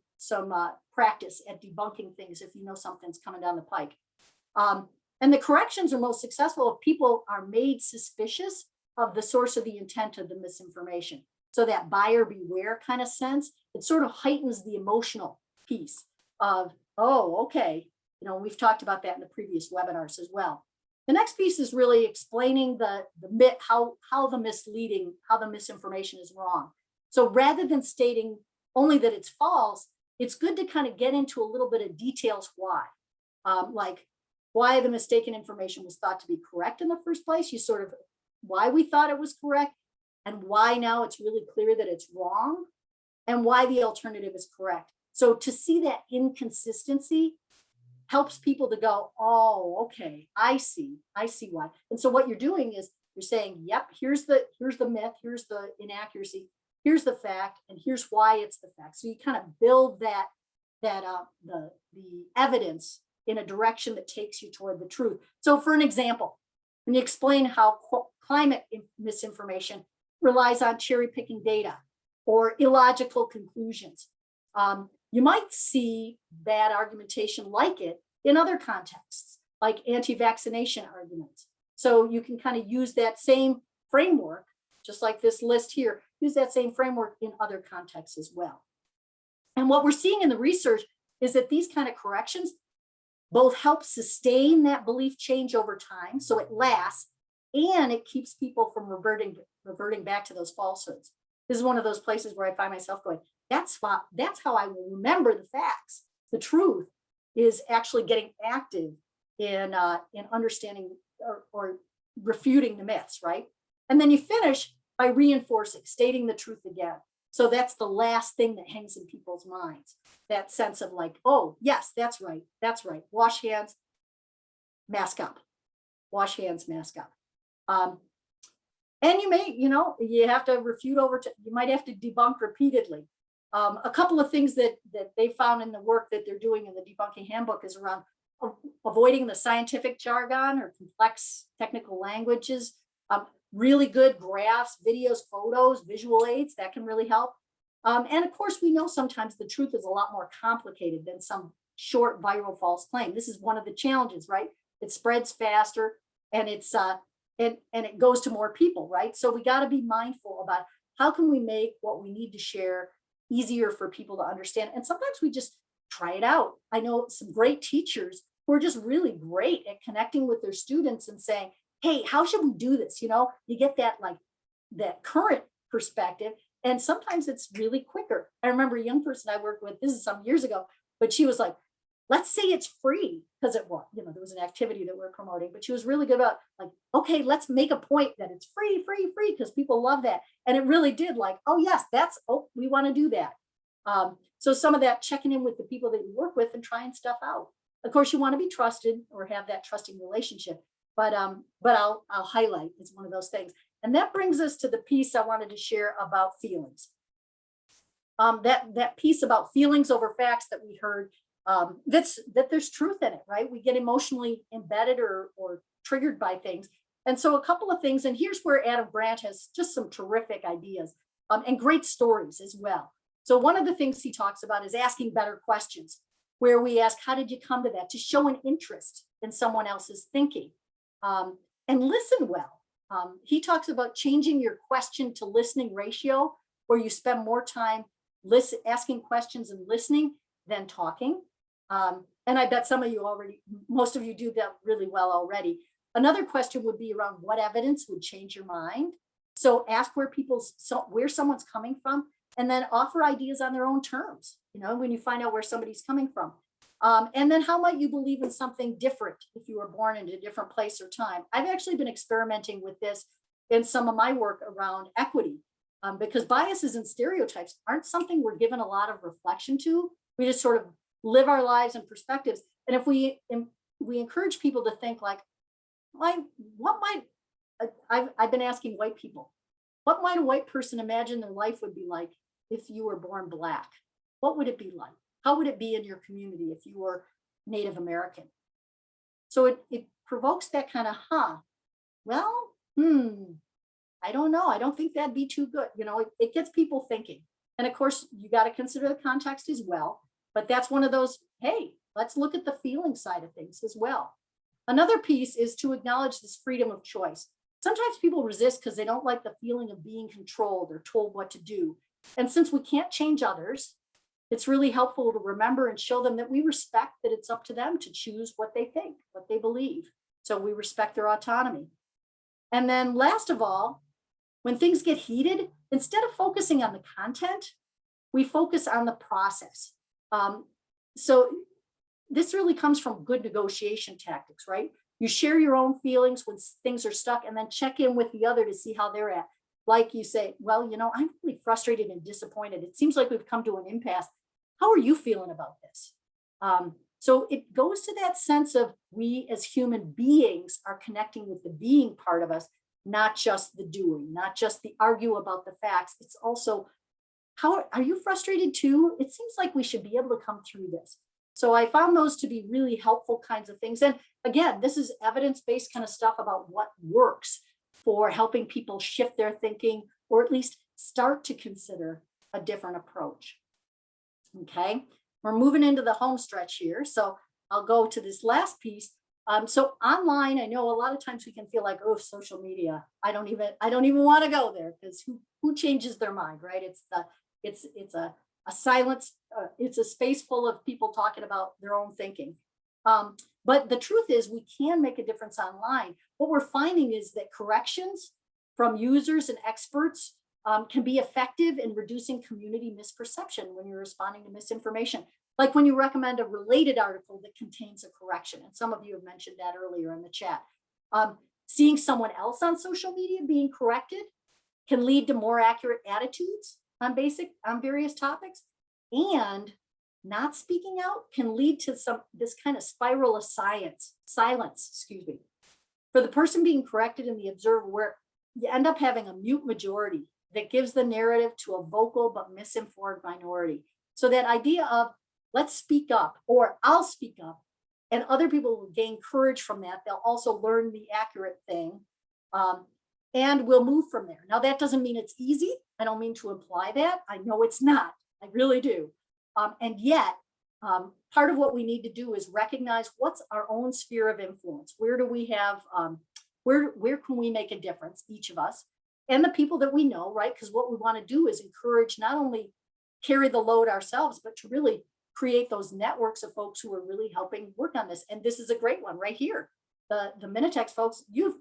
practice at debunking things if you know something's coming down the pike. And the corrections are most successful if people are made suspicious of the source of the intent of the misinformation. So that buyer beware kind of sense, it sort of heightens the emotional piece of, oh, okay. We've talked about that in the previous webinars as well. The next piece is really explaining the myth, how the misinformation is wrong. So rather than stating only that it's false, it's good to kind of get into a little bit of details why. Like why the mistaken information was thought to be correct in the first place, why we thought it was correct, and why now it's really clear that it's wrong, and why the alternative is correct. So to see that inconsistency helps people to go, oh, okay, I see why. And so what you're doing is you're saying, yep, here's the myth, here's the inaccuracy, here's the fact, and here's why it's the fact. So you kind of build the evidence in a direction that takes you toward the truth. So for an example, when you explain how climate misinformation relies on cherry picking data or illogical conclusions, you might see bad argumentation like it in other contexts, like anti-vaccination arguments. So you can kind of use that same framework, just like this list here, use that same framework in other contexts as well. And what we're seeing in the research is that these kind of corrections both help sustain that belief change over time, so it lasts, and it keeps people from reverting back to those falsehoods. This is one of those places where I find myself going, that's how I will remember the facts. The truth is actually getting active in understanding or refuting the myths, right? And then you finish by reinforcing, stating the truth again. So that's the last thing that hangs in people's minds. That sense of like, oh, yes, that's right. That's right. Wash hands, mask up. Wash hands, mask up. And you have to refute you might have to debunk repeatedly. A couple of things that they found in the work that they're doing in the debunking handbook is around avoiding the scientific jargon or complex technical languages, really good graphs, videos, photos, visual aids that can really help. And of course, we know sometimes the truth is a lot more complicated than some short viral false claim. This is one of the challenges, right? It spreads faster, and it's and it goes to more people, right? So we got to be mindful about how can we make what we need to share easier for people to understand. And sometimes we just try it out. I know some great teachers who are just really great at connecting with their students and saying, hey, how should we do this? You get that current perspective. And sometimes it's really quicker. I remember a young person I worked with, this is some years ago, but she was like, let's say it's free, because it was, there was an activity that we're promoting, but she was really good about like, okay, let's make a point that it's free, because people love that. And it really did oh yes, we want to do that. So some of that checking in with the people that you work with and trying stuff out. Of course, you want to be trusted or have that trusting relationship, but I'll highlight it's one of those things. And that brings us to the piece I wanted to share about feelings. That piece about feelings over facts that we heard, that there's truth in it, right? We get emotionally embedded or triggered by things. And so a couple of things, and here's where Adam Grant has just some terrific ideas and great stories as well. So one of the things he talks about is asking better questions, where we ask, how did you come to that? To show an interest in someone else's thinking, and listen well. He talks about changing your question to listening ratio, where you spend more time asking questions and listening than talking. And I bet most of you do that really well already. Another question would be around what evidence would change your mind. So ask where someone's coming from, and then offer ideas on their own terms, when you find out where somebody's coming from. And then how might you believe in something different if you were born in a different place or time? I've actually been experimenting with this in some of my work around equity, because biases and stereotypes aren't something we're given a lot of reflection to. We just sort of live our lives and perspectives. And if we encourage people to think I've been asking white people, what might a white person imagine their life would be like if you were born Black? What would it be like? How would it be in your community if you were Native American? So it provokes that kind of, I don't know. I don't think that'd be too good. It gets people thinking. And of course, you got to consider the context as well. But that's one of those, hey, let's look at the feeling side of things as well. Another piece is to acknowledge this freedom of choice. Sometimes people resist because they don't like the feeling of being controlled or told what to do. And since we can't change others, it's really helpful to remember and show them that we respect that it's up to them to choose what they think, what they believe. So we respect their autonomy. And then last of all, when things get heated, instead of focusing on the content, we focus on the process. So this really comes from good negotiation tactics, right? You share your own feelings when things are stuck, and then check in with the other to see how they're at. Like you say, well, I'm really frustrated and disappointed. It seems like we've come to an impasse. How are you feeling about this? So it goes to that sense of we as human beings are connecting with the being part of us, not just the doing, not just the argue about the facts. It's also how are you frustrated too? It seems like we should be able to come through this. So I found those to be really helpful kinds of things. And again, this is evidence-based kind of stuff about what works for helping people shift their thinking, or at least start to consider a different approach. Okay, we're moving into the home stretch here. So I'll go to this last piece. So online, I know a lot of times we can feel like, oh, social media. I don't even want to go there, because who changes their mind, right? It's a silence. It's a space full of people talking about their own thinking. But the truth is, we can make a difference online. What we're finding is that corrections from users and experts can be effective in reducing community misperception when you're responding to misinformation. Like when you recommend a related article that contains a correction, and some of you have mentioned that earlier in the chat. Seeing someone else on social media being corrected can lead to more accurate attitudes on various topics, and not speaking out can lead to this kind of spiral of silence, excuse me, for the person being corrected and the observer, where you end up having a mute majority that gives the narrative to a vocal but misinformed minority. So that idea of let's speak up, or I'll speak up, and other people will gain courage from that. They'll also learn the accurate thing, and we'll move from there. Now, that doesn't mean it's easy. I don't mean to imply that. I know it's not. I really do. And yet, part of what we need to do is recognize what's our own sphere of influence. Where do we have, where can we make a difference, each of us, and the people that we know, right? Because what we want to do is encourage, not only carry the load ourselves, but to really create those networks of folks who are really helping work on this. And this is a great one right here. The Minitex folks, you're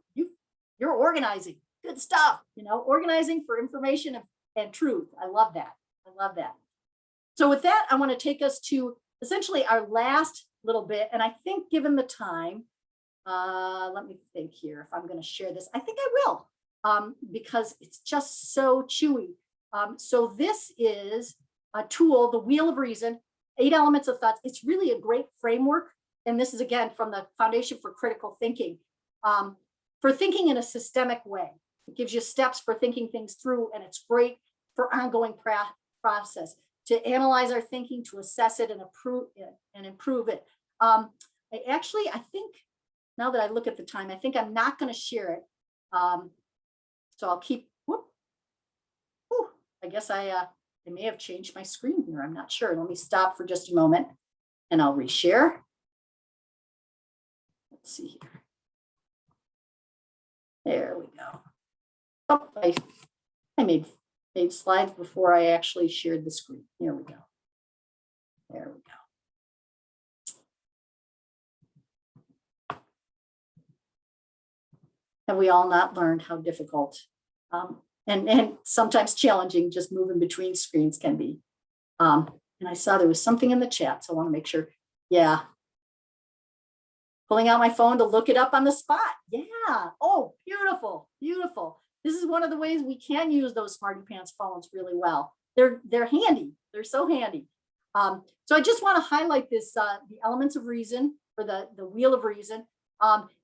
organizing. Good stuff, organizing for information and truth. I love that. I love that. So with that, I want to take us to essentially our last little bit. And I think, given the time, let me think here if I'm going to share this. I think I will, because it's just so chewy. So this is a tool, the Wheel of Reason, 8 elements of thoughts. It's really a great framework. And this is, again, from the Foundation for Critical Thinking, for thinking in a systemic way. It gives you steps for thinking things through, and it's great for ongoing process to analyze our thinking, to assess it and improve it. I think, now that I look at the time, I think I'm not going to share it. So I'll keep, I guess I may have changed my screen here. I'm not sure. Let me stop for just a moment and I'll reshare. Let's see here. There we go. Oh, I made slides before I actually shared the screen. Here we go. There we go. Have we all not learned how difficult and sometimes challenging just moving between screens can be? And I saw there was something in the chat, so I want to make sure. Yeah. Pulling out my phone to look it up on the spot. Yeah. Oh, beautiful, beautiful. This is one of the ways we can use those Smarty Pants phones really well. They're handy. They're so handy. So I just want to highlight this, the elements of reason, or the Wheel of Reason.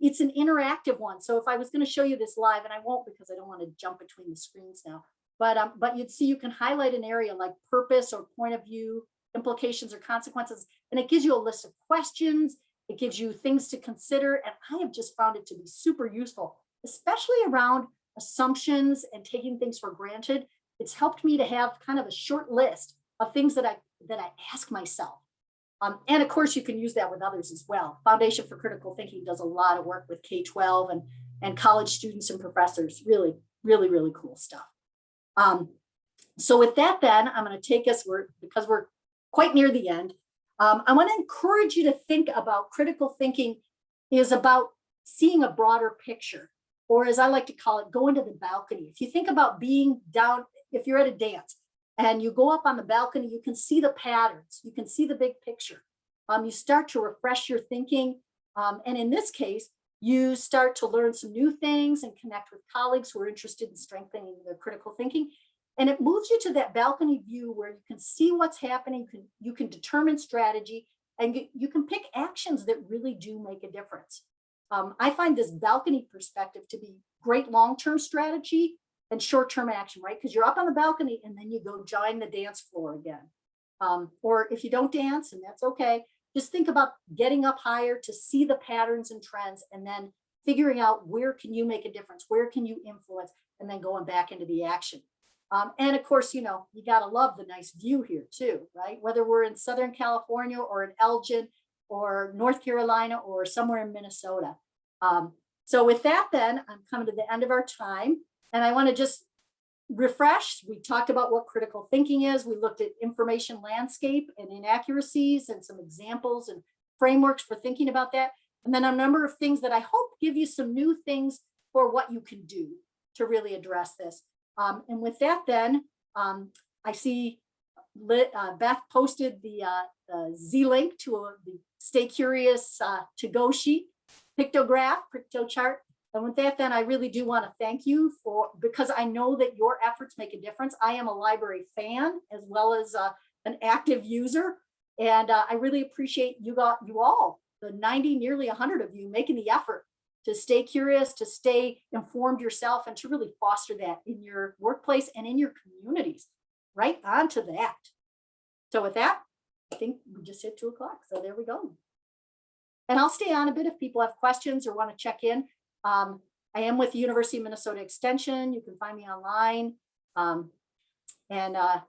It's an interactive one. So if I was going to show you this live, and I won't because I don't want to jump between the screens now, but you'd see you can highlight an area like purpose or point of view, implications or consequences, and it gives you a list of questions. It gives you things to consider, and I have just found it to be super useful, especially around assumptions and taking things for granted. It's helped me to have kind of a short list of things that I ask myself. And of course, you can use that with others as well. Foundation for Critical Thinking does a lot of work with K-12 and college students and professors. Really, really, really cool stuff. So with that, then, I'm going to take us, because we're quite near the end, I want to encourage you to think about critical thinking is about seeing a broader picture, or as I like to call it, going to the balcony. If you think about being down, if you're at a dance and you go up on the balcony, you can see the patterns, you can see the big picture. You start to refresh your thinking. And in this case, you start to learn some new things and connect with colleagues who are interested in strengthening their critical thinking. And it moves you to that balcony view where you can see what's happening, you can determine strategy, and you can pick actions that really do make a difference. I find this balcony perspective to be great long-term strategy and short-term action, right? Because you're up on the balcony and then you go join the dance floor again. Or if you don't dance, and that's okay, just think about getting up higher to see the patterns and trends, and then figuring out where can you make a difference, where can you influence, and then going back into the action. And of course, you gotta love the nice view here too, right? Whether we're in Southern California or in Elgin or North Carolina or somewhere in Minnesota. So with that, then I'm coming to the end of our time, and I want to just refresh. We talked about what critical thinking is. We looked at information landscape and inaccuracies and some examples and frameworks for thinking about that. And then a number of things that I hope give you some new things for what you can do to really address this. And with that, then I see Beth posted the Z link to the Stay Curious to go sheet, pictograph, picto chart. And with that, then I really do want to thank you because I know that your efforts make a difference. I am a library fan as well as an active user. And I really appreciate you all, the 90, nearly 100 of you, making the effort to stay curious, to stay informed yourself, and to really foster that in your workplace and in your communities. Right on to that. So with that, I think we just hit 2 o'clock. So there we go. And I'll stay on a bit if people have questions or want to check in. I am with the University of Minnesota Extension. You can find me online. Beth,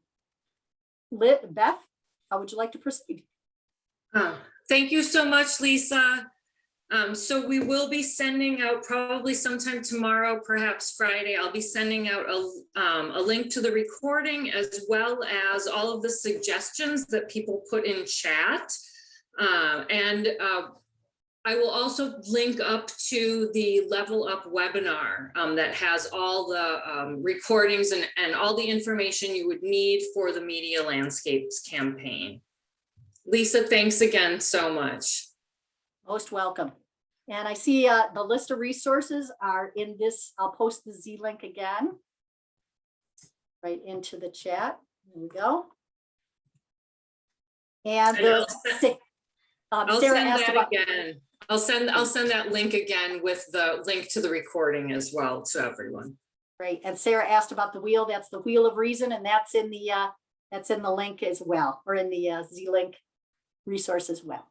how would you like to proceed? Thank you so much, Lisa. So we will be sending out probably sometime tomorrow, perhaps Friday. I'll be sending out a link to the recording as well as all of the suggestions that people put in chat. I will also link up to the Level Up webinar that has all the recordings and all the information you would need for the Media Landscapes campaign. Lisa, thanks again so much. Most welcome. And I see the list of resources are in this. I'll post the Z link again right into the chat. There we go. And I'll Sarah send asked that about again. I'll send that link again with the link to the recording as well to everyone. Great. And Sarah asked about the wheel. That's the Wheel of Reason, and that's in the link as well, or in the Z link resource as well.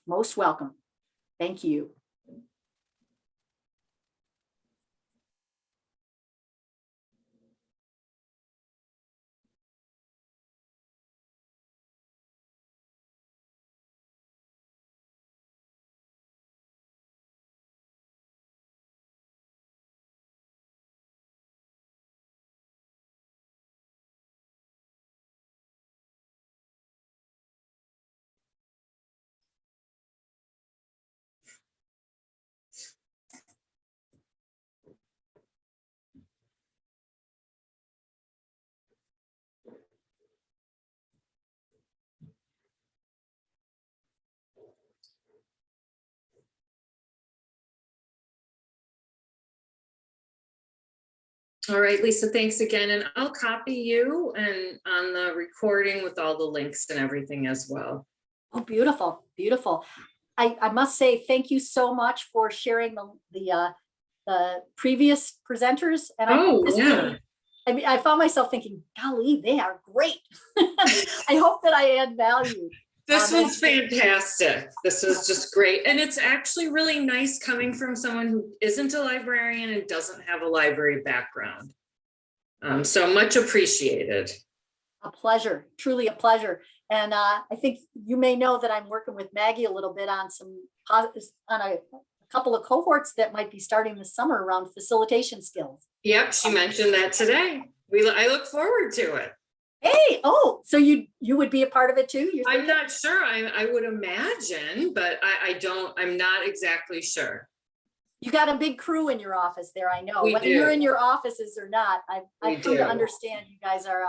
Most welcome. Thank you. All right, Lisa, thanks again. And I'll copy you and on the recording with all the links and everything as well. Oh, beautiful, beautiful. I must say thank you so much for sharing the previous presenters. And I found myself thinking, golly, they are great. I hope that I add value. This was fantastic. This was just great. And it's actually really nice coming from someone who isn't a librarian and doesn't have a library background. So much appreciated. A pleasure, truly a pleasure. And I think you may know that I'm working with Maggie a little bit on a couple of cohorts that might be starting this summer around facilitation skills. Yep, she mentioned that today. I look forward to it. Hey, so you would be a part of it too? I'm not sure. I would imagine, but I'm not exactly sure. You got a big crew in your office there, I know. We Whether do. you're in your offices or not, I've come to understand you guys are